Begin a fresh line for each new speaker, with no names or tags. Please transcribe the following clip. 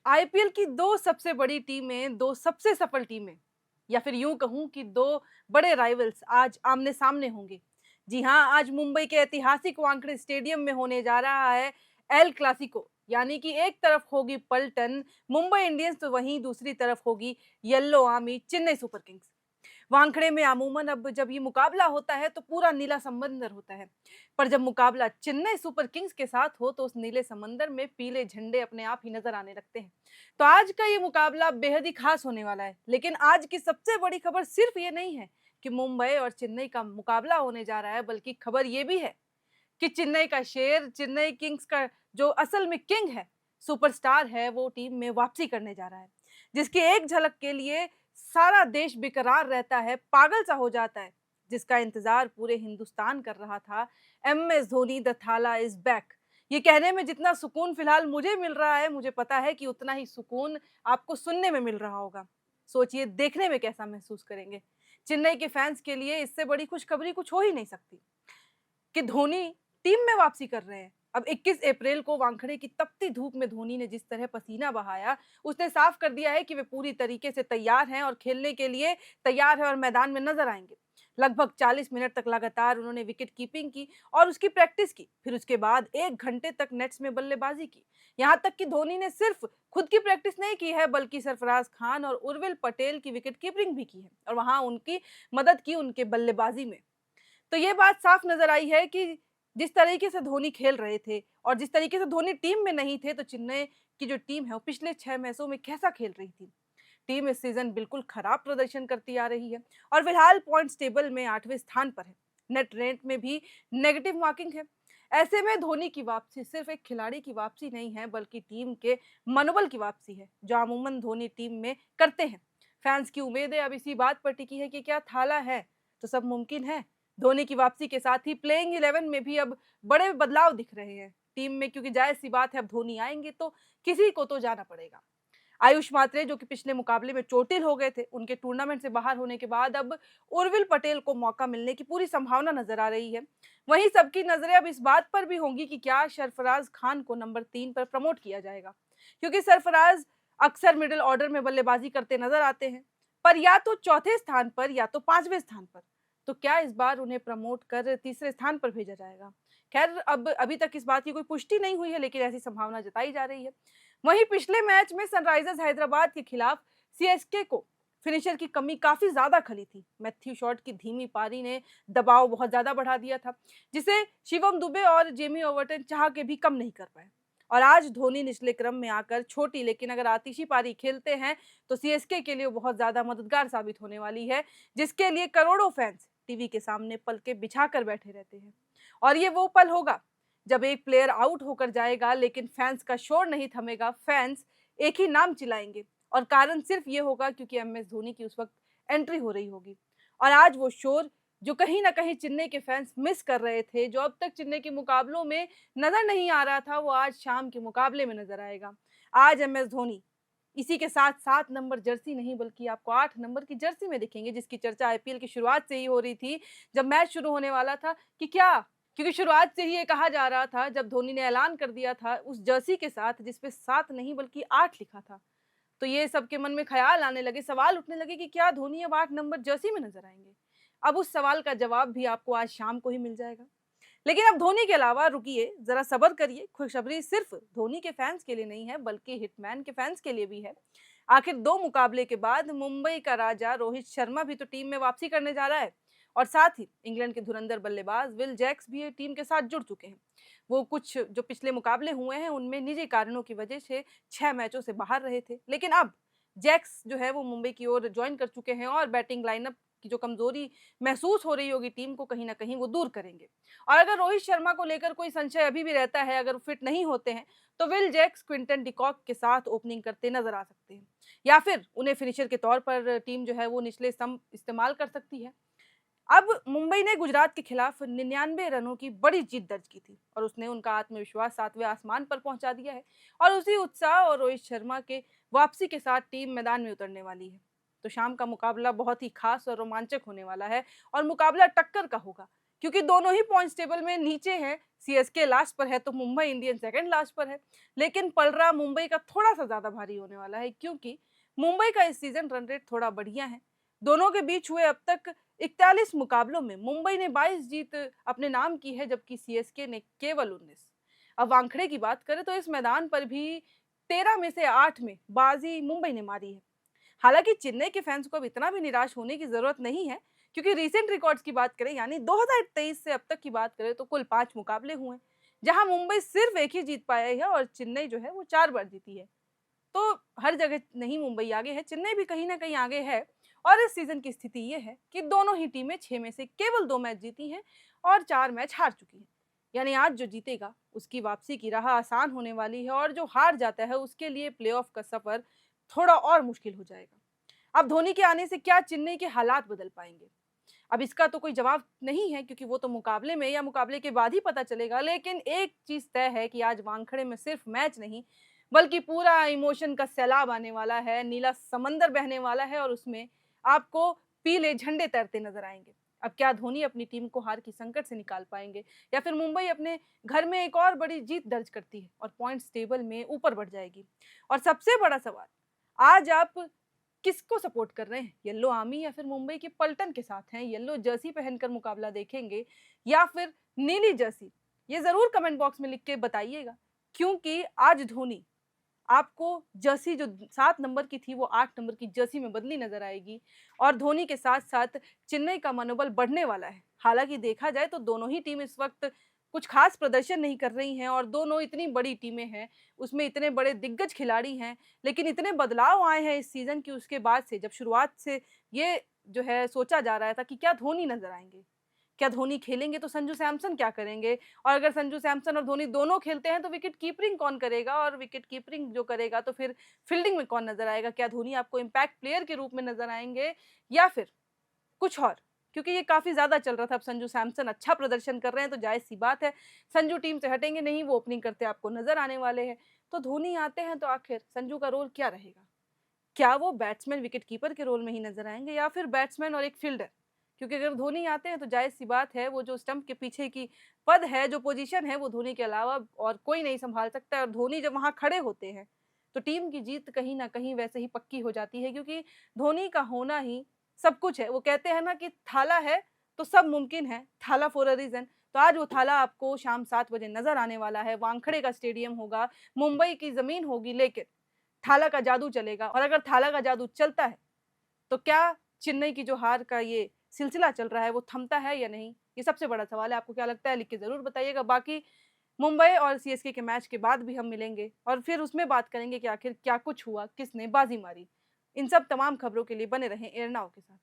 IPL की 2 सबसे बड़ी टीमें, 2 सबसे सफल टीमें या फिर यूँ कहूँ कि 2 बड़े राइवल्स आज आमने-सामने होंगे। जी हाँ, आज मुंबई के ऐतिहासिक वानखेड़े स्टेडियम में होने जा रहा है एल क्लासिको, यानी कि एक तरफ होगी पलटन मुंबई इंडियंस, तो वहीं दूसरी तरफ होगी yellow army Chennai super Kings. Wankhede में अमूमन अब जब ये मुकाबला होता है तो पूरा नीला समंदर होता है। पर जब मुकाबला चेन्नई सुपर किंग्स के साथ हो तो उस नीले समंदर में पीले झंडे अपने आप ही नजर आने लगते हैं। तो आज का ये मुकाबला बेहद ही खास होने वाला है। लेकिन आज की सबसे बड़ी खबर सिर्फ ये नहीं है कि मुंबई और चेन्नई का मुकाबला होने जा रहा है, बल्कि खबर ये भी है कि चेन्नई का शेर, चेन्नई किंग्स का जो असल में किंग है, सुपरस्टार है, वो टीम में वापसी करने जा रहा है। जिसकी एक झलक के लिए सारा देश बेकरार रहता है, पागल सा हो जाता है, जिसका इंतजार पूरे हिंदुस्तान कर रहा था। एमएस धोनी द थाला इज बैक। ये कहने में जितना सुकून फिलहाल मुझे मिल रहा है, मुझे पता है कि उतना ही सुकून आपको सुनने में मिल रहा होगा। सोचिए देखने में कैसा महसूस करेंगे। चेन्नई के फैंस के लिए इससे बड़ी खुशखबरी कुछ हो ही नहीं सकती कि धोनी टीम में वापसी कर रहे हैं। अब 21 अप्रैल को वानखेड़े की तपती धूप में धोनी ने जिस तरह पसीना बहाया, उसने साफ कर दिया है कि वे पूरी तरीके से तैयार हैं और खेलने के लिए तैयार हैं और मैदान में नजर आएंगे। लगभग 40 मिनट तक लगातार उन्होंने विकेट कीपिंग की और उसकी प्रैक्टिस की। फिर उसके बाद 1 घंटे तक नेट्स में बल्लेबाजी की। यहाँ तक कि धोनी ने सिर्फ खुद की प्रैक्टिस नहीं की है, बल्कि सरफराज खान और उर्विल पटेल की विकेट कीपिंग भी की है और वहां उनकी मदद की उनके बल्लेबाजी में। तो ये बात साफ नज़र आई है कि जिस तरीके से धोनी खेल रहे थे और जिस तरीके से धोनी टीम में नहीं थे, तो चेन्नई की जो टीम है वो पिछले 6 मैचों में कैसा खेल रही थी। टीम इस सीज़न बिल्कुल खराब प्रदर्शन करती आ रही है और फिलहाल पॉइंट्स टेबल में 8वें स्थान पर है। नेट रेट में भी नेगेटिव मार्किंग है। ऐसे में धोनी की वापसी सिर्फ एक खिलाड़ी की वापसी नहीं है, बल्कि टीम के मनोबल की वापसी है, जो अमूमन धोनी टीम में करते हैं। फैंस की उम्मीदें अब इसी बात पर टिकी है कि क्या थाला है तो सब मुमकिन है। धोनी की वापसी के साथ ही प्लेइंग 11 में भी अब बड़े बदलाव दिख रहे हैं टीम में, क्योंकि जाहिर सी बात है अब धोनी आएंगे तो किसी को तो जाना पड़ेगा। आयुष मात्रे जो कि पिछले मुकाबले में चोटिल हो गए थे, उनके टूर्नामेंट से बाहर होने के बाद अब उर्विल पटेल को मौका मिलने की पूरी संभावना नजर आ रही है। वहीं सबकी नजरें अब इस बात पर भी होंगी कि क्या सरफराज खान को नंबर 3 पर प्रमोट किया जाएगा, क्योंकि सरफराज अक्सर मिडिल ऑर्डर में बल्लेबाजी करते नजर आते हैं, पर या तो चौथे स्थान पर या तो 5वें स्थान पर। तो क्या इस बार उन्हें प्रमोट कर तीसरे स्थान पर भेजा जाएगा? खैर, अब अभी तक इस बात की कोई पुष्टि नहीं हुई है, लेकिन ऐसी संभावना जताई जा रही है। वहीं पिछले मैच में सनराइजर्स हैदराबाद के खिलाफ सीएसके को फिनिशर की कमी काफी ज्यादा खली थी। मैथ्यू शॉट की धीमी पारी ने दबाव बहुत ज्यादा बढ़ा दिया था, जिसे शिवम दुबे और जेमी ओवर्टन चाह के भी कम नहीं कर पाए। और आज धोनी निचले क्रम में आकर छोटी लेकिन अगर आतिशी पारी खेलते हैं तो सीएसके के लिए बहुत ज्यादा मददगार साबित होने वाली है, जिसके लिए करोड़ों फैंस टीवी के सामने पलके बिछाकर बैठे रहते हैं। और ये वो पल होगा जब एक प्लेयर आउट होकर जाएगा, लेकिन फैंस का शोर नहीं थमेगा। फैंस एक ही नाम चिल्लाएंगे और कारण सिर्फ ये होगा क्योंकि एमएस धोनी की उस वक्त एंट्री हो रही होगी। और आज वो शोर जो कहीं ना कहीं चेन्नई के फैंस मिस कर रहे थे, जो अब तक चेन्नई के मुकाबलों में नजर नहीं आ रहा था, वो आज शाम के मुकाबले में नजर आएगा। आज एमएस धोनी इसी के साथ 7 नंबर जर्सी नहीं बल्कि आपको 8 नंबर की जर्सी में दिखेंगे, जिसकी चर्चा आईपीएल की शुरुआत से ही हो रही थी। जब मैच शुरू होने वाला था कि क्या, क्योंकि शुरुआत से ही ये कहा जा रहा था, जब धोनी ने ऐलान कर दिया था उस जर्सी के साथ जिसपे 7 नहीं बल्कि 8 लिखा था, तो ये सबके मन में ख्याल आने लगे, सवाल उठने लगे कि क्या धोनी अब 8 नंबर जर्सी में नजर आएंगे। अब उस सवाल का जवाब भी आपको आज शाम को ही मिल जाएगा। लेकिन अब धोनी के अलावा रुकिए, जरा सब्र करिए। खुशखबरी सिर्फ धोनी के फैंस के लिए नहीं है, बल्कि हिटमैन के फैंस के लिए भी है। आखिर 2 मुकाबले के बाद मुंबई का राजा रोहित शर्मा भी तो टीम में वापसी करने जा रहा है और साथ ही इंग्लैंड के धुरंधर बल्लेबाज विल जैक्स भी टीम के साथ जुड़ चुके हैं। वो कुछ जो पिछले मुकाबले हुए हैं उनमें निजी कारणों की वजह से 6 मैचों से बाहर रहे थे, लेकिन अब जैक्स जो है वो मुंबई की ओर ज्वाइन कर चुके हैं और बैटिंग लाइनअप की जो कमजोरी महसूस हो रही होगी टीम को, कहीं ना कहीं वो दूर करेंगे। और अगर रोहित शर्मा को लेकर कोई संशय अभी भी रहता है, अगर फिट नहीं होते हैं, तो विल जैक्स क्विंटन डिकॉक के साथ ओपनिंग करते नजर आ सकते हैं, या फिर उन्हें फिनिशर के तौर पर टीम जो है वो निचले स्तंभ इस्तेमाल कर सकती है। अब मुंबई ने गुजरात के खिलाफ 99 रनों की बड़ी जीत दर्ज की थी और उसने उनका आत्मविश्वास 7वें आसमान पर पहुंचा दिया है। और उसी उत्साह और रोहित शर्मा के वापसी के साथ टीम मैदान में उतरने वाली है। तो शाम का मुकाबला बहुत ही खास और रोमांचक होने वाला है और मुकाबला टक्कर का होगा क्योंकि दोनों ही पॉइंट्स टेबल में नीचे हैं। सीएसके लास्ट पर है तो मुंबई इंडियंस सेकंड लास्ट पर है, लेकिन पलड़ा मुंबई का थोड़ा सा ज्यादा भारी होने वाला है, क्योंकि मुंबई का इस सीजन रन रेट थोड़ा बढ़िया है। दोनों के बीच हुए अब तक 41 मुकाबलों में मुंबई ने 22 जीत अपने नाम की है, जबकि सीएसके ने केवल 19। अब वानखेड़े की बात करें तो इस मैदान पर भी 13 में से 8 में बाजी मुंबई ने मारी है। हालांकि चेन्नई के फैंस को अब इतना भी निराश होने की जरूरत नहीं है, क्योंकि रीसेंट रिकॉर्ड्स की बात करें यानी 2023 से अब तक की बात करें तो कुल 5 मुकाबले हुए, जहां मुंबई सिर्फ एक ही जीत पाया है और चेन्नई जो है वो 4 बार जीती है। तो हर जगह नहीं मुंबई आगे है, चेन्नई भी कहीं ना कहीं आगे है। और इस सीजन की स्थिति ये है कि दोनों ही टीमें 6 में से केवल 2 मैच जीती हैं और 4 मैच हार चुकी हैं। यानी आज जो जीतेगा उसकी वापसी की राह आसान होने वाली है, और जो हार जाता है उसके लिए प्लेऑफ का सफर थोड़ा और मुश्किल हो जाएगा। अब धोनी के आने से क्या चेन्नई के हालात बदल पाएंगे? अब इसका तो कोई जवाब नहीं है, क्योंकि वो तो मुकाबले में या मुकाबले के बाद ही पता चलेगा। लेकिन एक चीज तय है कि आज वानखेड़े में सिर्फ मैच नहीं, बल्कि पूरा इमोशन का सैलाब आने वाला है, नीला समंदर बहने वाला है, और उसमें आपको पीले झंडे तैरते नजर आएंगे। अब क्या धोनी अपनी टीम को हार की संकट से निकाल पाएंगे, या फिर मुंबई अपने घर में एक और बड़ी जीत दर्ज करती है और पॉइंट्स टेबल में ऊपर बढ़ जाएगी? और सबसे बड़ा सवाल, आज आप किसको सपोर्ट कर रहे हैं? येलो आर्मी या फिर मुंबई की पलटन के साथ हैं? येलो जर्सी पहनकर मुकाबला देखेंगे या फिर नीली जर्सी? ये जरूर कमेंट बॉक्स में लिख के बताइएगा, क्योंकि आज धोनी आपको जर्सी जो 7 नंबर की थी वो 8 नंबर की जर्सी में बदली नजर आएगी, और धोनी के साथ साथ चेन्नई का मनोबल बढ़ने वाला है। हालांकि देखा जाए तो दोनों ही टीम इस वक्त कुछ खास प्रदर्शन नहीं कर रही हैं, और दोनों इतनी बड़ी टीमें हैं, उसमें इतने बड़े दिग्गज खिलाड़ी हैं, लेकिन इतने बदलाव आए हैं इस सीजन की उसके बाद से, जब शुरुआत से ये जो है सोचा जा रहा था कि क्या धोनी नजर आएंगे, क्या धोनी खेलेंगे तो संजू सैमसन क्या करेंगे, और अगर संजू सैमसन और धोनी दोनों खेलते हैं तो विकेट कीपिंग कौन करेगा, और विकेट कीपिंग जो करेगा तो फिर फील्डिंग में कौन नजर आएगा? क्या धोनी आपको इम्पैक्ट प्लेयर के रूप में नजर आएंगे या फिर कुछ और? क्योंकि ये काफी ज्यादा चल रहा था। अब संजू सैमसन अच्छा प्रदर्शन कर रहे हैं तो जाहिर सी बात है संजू टीम से हटेंगे नहीं, वो ओपनिंग करते आपको नजर आने वाले हैं। तो धोनी आते हैं तो आखिर संजू का रोल क्या रहेगा? क्या वो बैट्समैन विकेट कीपर के रोल में ही नजर आएंगे, या फिर बैट्समैन और एक फील्डर? क्योंकि अगर धोनी आते हैं तो जाहिर सी बात है वो जो स्टंप के पीछे की पद है, जो पोजीशन है, वो धोनी के अलावा और कोई नहीं संभाल सकता है। और धोनी जब वहां खड़े होते हैं तो टीम की जीत कहीं ना कहीं वैसे ही पक्की हो जाती है, क्योंकि धोनी का होना ही सब कुछ है। वो कहते हैं ना कि थाला है तो सब मुमकिन है, थाला फॉर अ रीजन। तो आज वो थाला आपको शाम 7 बजे नजर आने वाला है। वानखड़े का स्टेडियम होगा, मुंबई की जमीन होगी, लेकिन थाला का जादू चलेगा। और अगर थाला का जादू चलता है तो क्या चेन्नई की जो हार का ये सिलसिला चल रहा है वो थमता है या नहीं? ये सबसे बड़ा सवाल है। आपको क्या लगता है? लिख के जरूर बताइएगा। बाकी मुंबई और सीएसके के मैच के बाद भी हम मिलेंगे और फिर उसमें बात करेंगे कि आखिर क्या कुछ हुआ, किसने बाजी मारी। इन सब तमाम खबरों के लिए बने रहें एयर नाउ के साथ।